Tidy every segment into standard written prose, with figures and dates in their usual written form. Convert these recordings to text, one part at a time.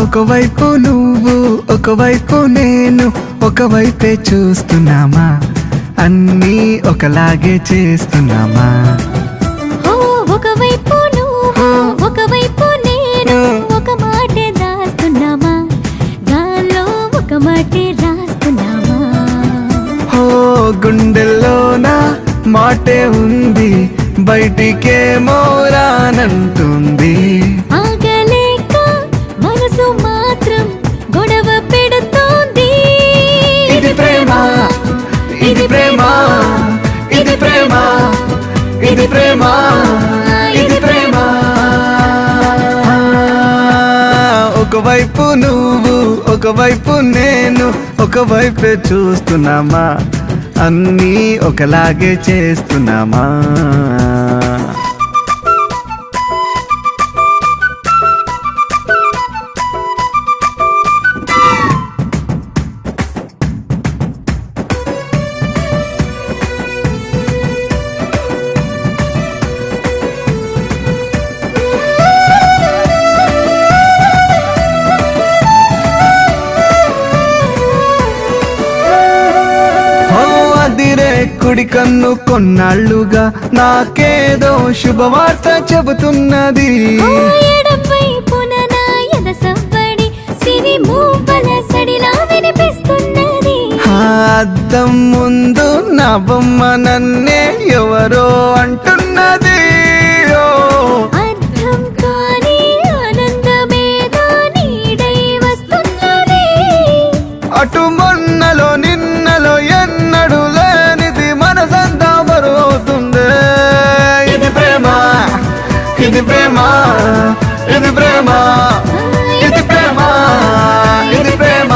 ఒకవైపు నువ్వు ఒకవైపు నేను ఒకవైపే చూస్తున్నామా, అన్నీ ఒకలాగే చేస్తున్నామా? ఒకవైపు నువ్వు ఒకవైపు నేను ఒక మాటే దాస్తున్నామా, గాల్లో ఒక మాటే రాస్తున్నామా? గుండెల్లోన మాటే ఉంది, బయటికేమో రానంటుంది. ఇది ప్రేమ, ఇది ప్రేమ, ఇది ప్రేమ, ఇది ప్రేమ, ఇది ప్రేమ. ఒకవైపు నువ్వు ఒకవైపు నేను ఒకవైపే చూస్తున్నామా, అన్నీ ఒకలాగే చేస్తున్నామా? కుడి కన్ను కొన్నాళ్ళుగా నాకేదో శుభవార్త చెబుతున్నది. అద్దం ముందు నా బొమ్మ నన్నే ఎవరో అంటున్నది. అటు మొన్నలో నిన్నలో ఎన్నడు లేనిది మనసంతా బరువుతుంది. ఇది ప్రేమ, ఇది ప్రేమ, ఇది ప్రేమ, ఇది ప్రేమ, ఇది ప్రేమ.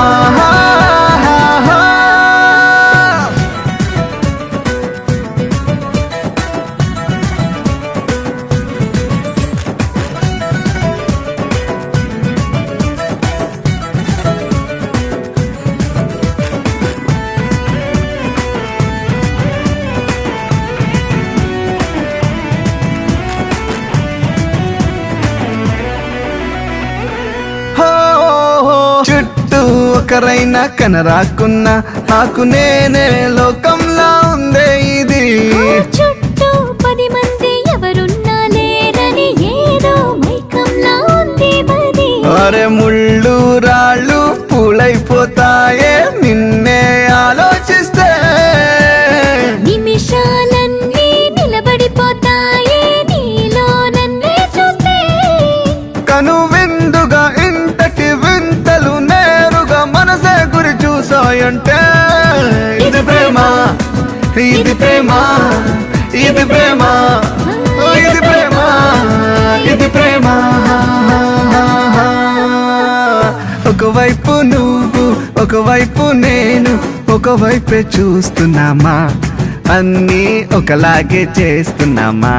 చుట్టూ ఒకరైనా కనరాకున్నా నాకు నేనే లోకంలా ఉందే ఇది. చుట్టూ 10 మంది ఎవరున్నా లేరని ఏదో మైకంలా ఉంది మది. అరే ముళ్ళు రాళ్ళు పూలైపోతాయే నిన్నే ఆలోచిస్తే, నిమిషాలన్నీ నిలబడిపోతాయే నీలో నన్నే చూస్తే. కను విందుగా ఇంతటి వింతలు నేరుగా మనసే గురి చూసాయంటే ఇది ప్రేమ, ఇది ప్రేమ, ఇది ప్రేమ, ఇది ప్రేమ, ఇది ప్రేమ. ఒకవైపు నువ్వు ఒకవైపు నేను ఒకవైపే చూస్తున్నామా, అన్నీ ఒకలాగే చేస్తున్నామా?